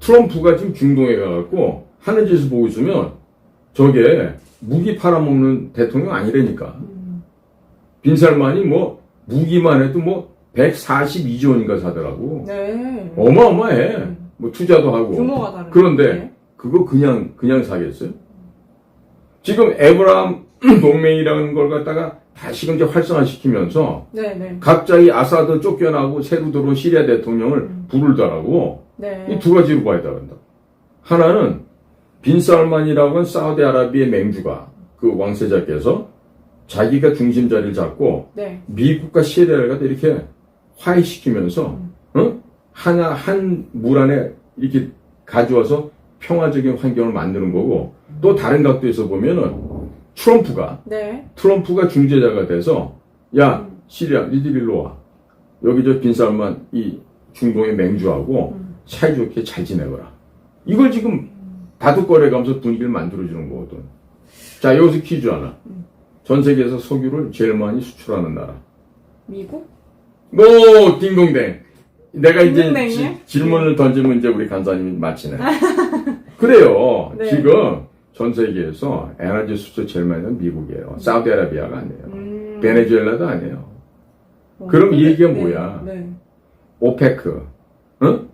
트럼프가 지금 중동에 가갖고 하는 짓을 보고 있으면 저게 무기 팔아먹는 대통령 아니라니까. 빈살만이 뭐 무기만 해도 뭐 142조 원인가 사더라고. 네. 어마어마해. 뭐 투자도 하고. 규모가 다르네. 그런데 네. 그거 그냥 사겠어요? 지금 에브라함 동맹이라는 걸 갖다가 다시금 이제 활성화시키면서 네. 갑자기 아사드 쫓겨나고 새로 들어온 시리아 대통령을 불을 달라고 네. 이 두 가지로 봐야 된다. 하나는 빈살만이라고 하는 사우디아라비아의 맹주가 그 왕세자께서 자기가 중심 자리를 잡고 네. 미국과 시리아를 갖다 이렇게 화해시키면서 한 물 안에 이렇게 가져와서 평화적인 환경을 만드는 거고 또 다른 각도에서 보면은 트럼프가 중재자가 돼서 야 시리아 니들 일로 와 여기 저 빈살만 이 중동의 맹주하고 사이좋게 잘 지내거라 이걸 지금 다독거려가면서 분위기를 만들어주는 거거든. 자 여기서 퀴즈 하나. 전 세계에서 석유를 제일 많이 수출하는 나라. 미국? 뭐 딩동댕. 내가 이제 딩동댕이요? 질문을 던지면 이제 우리 간사님이 맞히네. 그래요. 네. 지금 전 세계에서 에너지 수출 제일 많이 하는 미국이에요. 사우디아라비아가 아니에요. 베네수엘라도 아니에요. 그럼 이 얘기가 뭐야? 네. 오페크, 응?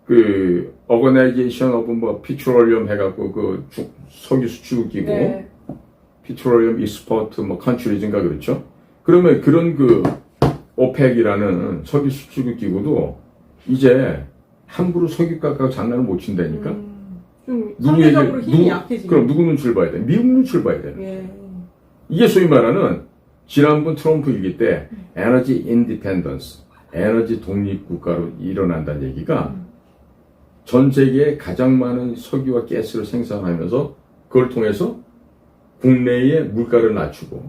그 어거나이제이션 오브 뭐 피트롤리엄 해갖고 그 석유 수출기고 네. 피트롤리엄 익스포트 뭐 컨트리즈인가 그렇죠? 그러면 그런 그 오펙이라는 석유 수출국 기구도 이제 함부로 석유 가격 장난을 못 친다니까. 좀 상대적으로 힘이 약해지고. 그럼 누구 눈치를 봐야 돼? 미국 눈치를 봐야 돼. 예. 이게 소위 말하는 지난번 트럼프 위기 때 에너지 인디펜던스, 에너지 독립 국가로 일어난다는 얘기가 전 세계에 가장 많은 석유와 가스를 생산하면서 그걸 통해서 국내의 물가를 낮추고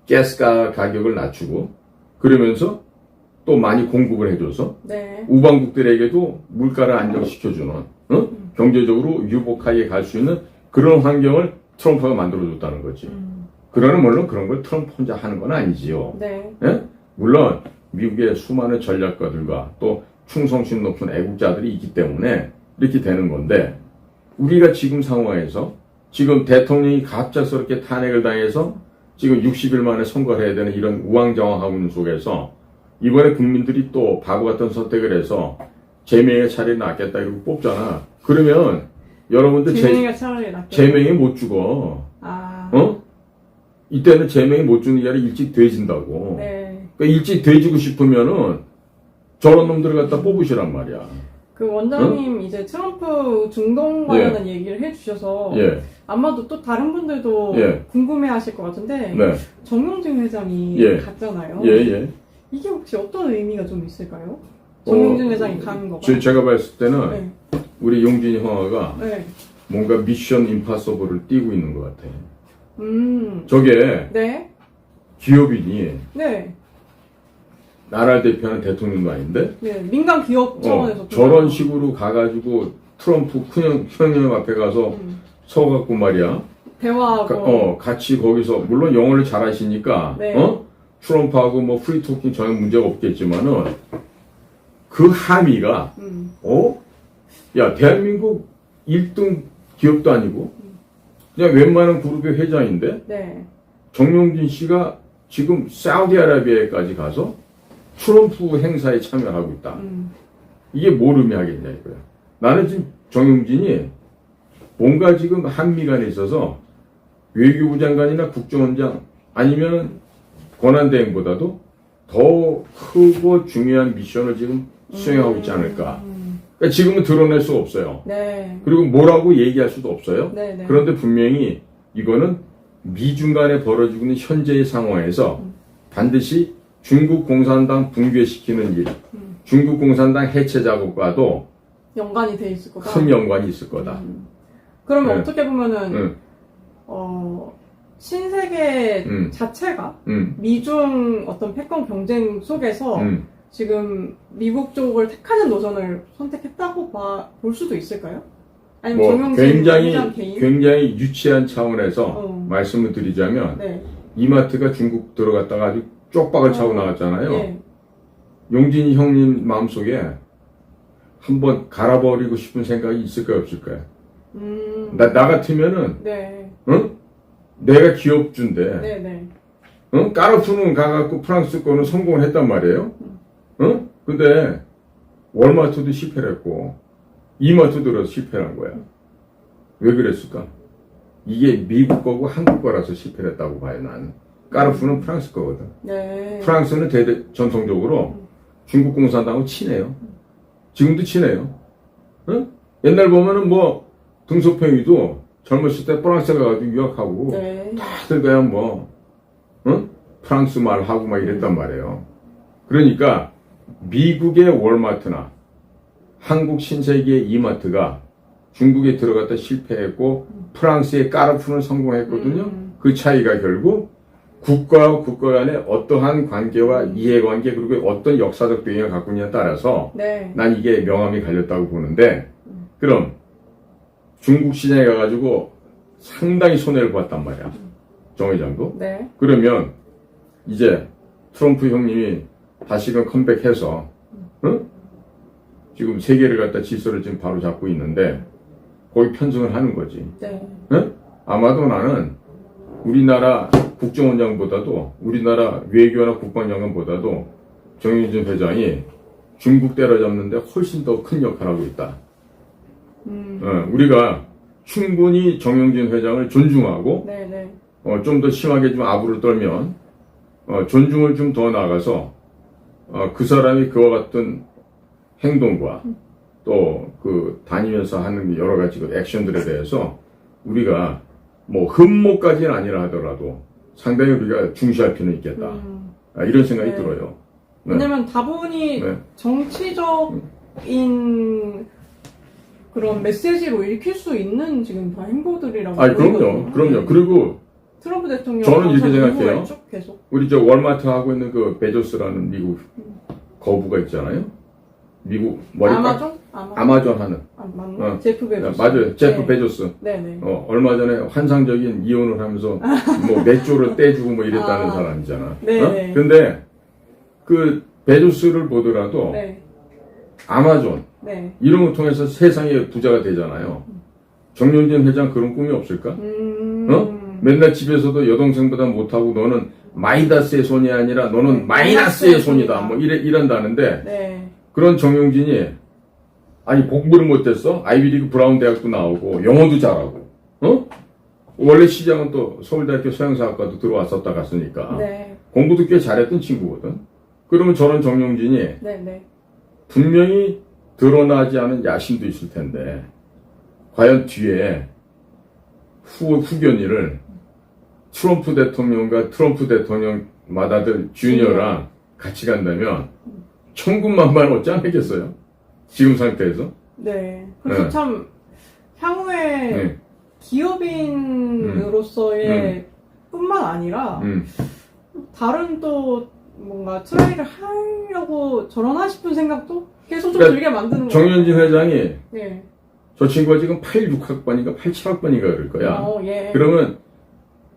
가스 가격을 낮추고 그러면서 또 많이 공급을 해줘서 네. 우방국들에게도 물가를 안정시켜주는 경제적으로 유복하게 갈 수 있는 그런 환경을 트럼프가 만들어줬다는 거지. 그러나 물론 그런 걸 트럼프 혼자 하는 건 아니지요. 네. 예? 물론 미국의 수많은 전략가들과 또 충성심 높은 애국자들이 있기 때문에 이렇게 되는 건데 우리가 지금 상황에서 지금 대통령이 갑작스럽게 탄핵을 당해서 지금 60일 만에 선거를 해야 되는 이런 우왕좌왕하고 있는 속에서 이번에 국민들이 또 바보 같은 선택을 해서 제명의 차라리 낫겠다 이러고 뽑잖아. 그러면 여러분들 제명이 못 죽어. 이때는 제명이 못 죽는 게 아니라 일찍 돼진다고. 네. 그러니까 일찍 돼지고 싶으면은 저런 놈들을 갖다 뽑으시란 말이야. 그 원장님 이제 트럼프 중동 관련한 얘기를 해주셔서 아마도 또 다른 분들도 궁금해하실 것 같은데 정용진 회장이 갔잖아요. 이게 혹시 어떤 의미가 좀 있을까요? 정용진 회장이 가는 거가? 제가 봤을 때는 우리 용진이 형아가 뭔가 미션 임파서블을 띄고 있는 것 같아. 저게 기업인이 나라를 대표하는 대통령도 아닌데 민간 기업 차원에서 저런 식으로 가가지고 트럼프 큰형 앞에 가서 서갖고 말이야 대화하고 같이 거기서 물론 영어를 잘하시니까 트럼프하고 뭐 프리토킹 전혀 문제가 없겠지만은 그 함의가 야 대한민국 1등 기업도 아니고 그냥 웬만한 그룹의 회장인데 정용진 씨가 지금 사우디아라비아에까지 가서 트럼프 행사에 참여하고 있다. 이게 뭘 의미하겠냐 이거야. 나는 지금 정용진이 뭔가 지금 한미 간에 있어서 외교부 장관이나 국정원장 아니면 권한대행보다도 더 크고 중요한 미션을 지금 수행하고 있지 않을까. 그러니까 지금은 드러낼 수 없어요. 그리고 뭐라고 얘기할 수도 없어요. 그런데 분명히 이거는 미중 간에 벌어지고 있는 현재의 상황에서 반드시 중국 공산당 붕괴시키는 일, 중국 공산당 해체 작업과도 연관이 돼 있을 거다. 큰 연관이 있을 거다. 그러면 어떻게 보면은 신세계 자체가 미중 어떤 패권 경쟁 속에서 지금 미국 쪽을 택하는 노선을 선택했다고 볼 수도 있을까요? 아니면 굉장히 유치한 차원에서 말씀을 드리자면 이마트가 중국 들어갔다가 아주 쪽박을 차고 나갔잖아요. 용진이 형님 마음속에 한번 갈아버리고 싶은 생각이 있을까요, 없을까요? 나 같으면은, 네. 응? 내가 기업주인데, 네네. 응? 까르푸는 가갖고 프랑스 거는 성공을 했단 말이에요. 응? 근데, 월마트도 실패를 했고, 이마트 들어서 실패를 한 거야. 왜 그랬을까? 이게 미국 거고 한국 거라서 실패를 했다고 봐요, 나는. 까르푸는 프랑스 거거든. 네. 프랑스는 전통적으로 중국 공산당하고 친해요. 지금도 친해요. 응? 옛날 보면은 뭐, 등소평이도 젊었을 때 프랑스 가가지고 유학하고, 네. 다들 그냥 뭐, 응? 프랑스 말 하고 막 이랬단 말이에요. 그러니까, 미국의 월마트나 한국 신세계의 이마트가 중국에 들어갔다 실패했고, 프랑스의 까르푸는 성공했거든요. 그 차이가 결국 국가와 국가 간의 어떠한 관계와 이해관계, 그리고 어떤 역사적 배경을 갖고 있냐에 따라서, 네. 난 이게 명암이 갈렸다고 보는데, 그럼, 중국 시장에 가가지고 상당히 손해를 봤단 말이야. 정 회장도. 네. 그러면 이제 트럼프 형님이 다시금 컴백해서, 응? 지금 세계를 갖다 질서를 지금 바로 잡고 있는데, 거기 편승을 하는 거지. 네. 응? 아마도 나는 우리나라 국정원장보다도, 우리나라 외교나 국방장관보다도 정윤진 회장이 중국 때려잡는데 훨씬 더 큰 역할을 하고 있다. 우리가 충분히 정영진 회장을 존중하고, 네네. 좀 더 심하게 좀 아부를 떨면, 존중을 좀 더 나가서, 그 사람이 그와 같은 행동과 또 다니면서 하는 여러 가지 그 액션들에 대해서 우리가 뭐 흠모까지는 아니라 하더라도 상당히 우리가 중시할 필요는 있겠다. 이런 생각이 네. 들어요. 네. 왜냐면 다분히 네. 정치적인 그런 메시지로 읽힐 수 있는 지금 다 행보들이라고 보이거든요. 그럼요. 그리고 트럼프 대통령 저는 이렇게 생각해요. 계속. 우리 저 월마트 하고 있는 그 베조스라는 미국 거부가 있잖아요. 미국 아마존 하는. 맞나? 제프 베조스. 맞아요. 제프 네. 베조스. 네네. 얼마 전에 환상적인 이혼을 하면서 뭐 맥주를 떼주고 뭐 이랬다는 사람이잖아. 네네. 근데 그 베조스를 보더라도 네. 아마존 네. 이런 걸 통해서 세상의 부자가 되잖아요. 정영진 회장 그런 꿈이 없을까? 맨날 집에서도 여동생보다 못하고 너는 마이다스의 손이 아니라 너는 마이너스의 손이다. 뭐 이런다는데 네. 그런 정영진이 아니 공부를 못했어? 아이비리그 브라운 대학도 나오고 영어도 잘하고 원래 시장은 또 서울대학교 서양사학과도 들어왔었다 갔으니까 네. 공부도 꽤 잘했던 친구거든. 그러면 저런 정영진이 네네. 분명히 드러나지 않은 야심도 있을 텐데 과연 뒤에 후견위를 트럼프 대통령과 트럼프 대통령 맏아들 주니어랑 같이 간다면 천군만마는 어찌 않겠어요? 지금 상태에서? 네. 그래서 네. 참 향후에 기업인으로서의 뿐만 아니라 다른 또 뭔가 트라이를 하려고 저러나 싶은 생각도 계속 좀 들게 만드는 거예요. 정윤진 회장이 네. 저 친구가 지금 86학번인가 87학번인가 그럴 거야. 예. 그러면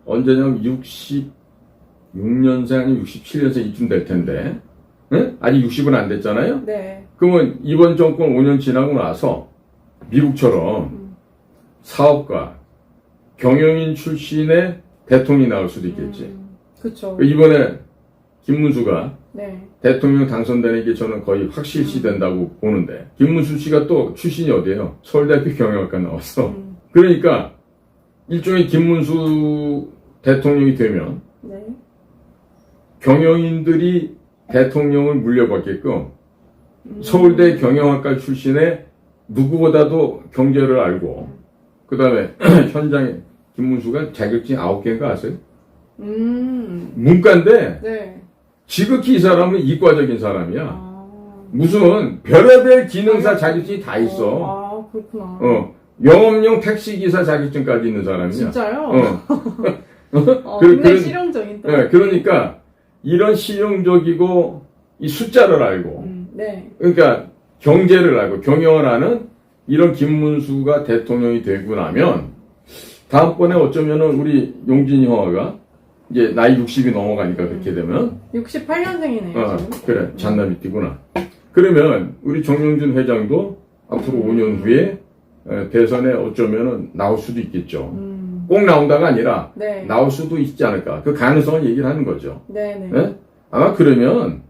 언제냐면 66년생 아니면 67년생 이쯤 될 텐데 응? 아직 60은 안 됐잖아요. 네. 그러면 이번 정권 5년 지나고 나서 미국처럼 사업가, 경영인 출신의 대통령이 나올 수도 있겠지. 그렇죠. 이번에 김문수가 네. 대통령 당선되는 게 저는 거의 확실시 된다고 보는데 김문수 씨가 또 출신이 어디예요? 서울대학교 경영학과 나왔어. 그러니까 일종의 김문수 대통령이 되면 네. 경영인들이 대통령을 물려받게끔 서울대 경영학과 출신의 누구보다도 경제를 알고 그 다음에 현장에 김문수가 자격증 9개인가 아세요? 문과인데 네. 지극히 이 사람은 이과적인 사람이야. 무슨 별의별 기능사 자격증이 다 있어. 그렇구나. 영업용 택시기사 자격증까지 있는 사람이야. 진짜요? 굉장히 실용적인. 네, 그러니까 이런 실용적이고 이 숫자를 알고 네. 그러니까 경제를 알고 경영을 하는 이런 김문수가 대통령이 되고 나면 다음번에 어쩌면은 우리 용진이 형아가 이제 나이 60이 넘어가니까 그렇게 되면 68년생이네요. 그래 잔나비띠구나. 그러면 우리 정영진 회장도 앞으로 5년 후에 대선에 어쩌면은 나올 수도 있겠죠. 꼭 나온다가 아니라 네. 나올 수도 있지 않을까. 그 가능성을 얘기를 하는 거죠. 네네. 네? 아마 그러면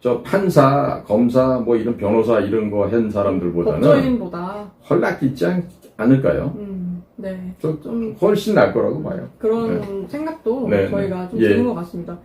저 판사, 검사, 뭐 이런 변호사 이런 거 한 사람들보다는 법조인보다 헐락있지 않을까요? 네. 좀 훨씬 나을 거라고 봐요. 그런 네. 생각도 네. 저희가 좀 예. 드는 것 같습니다.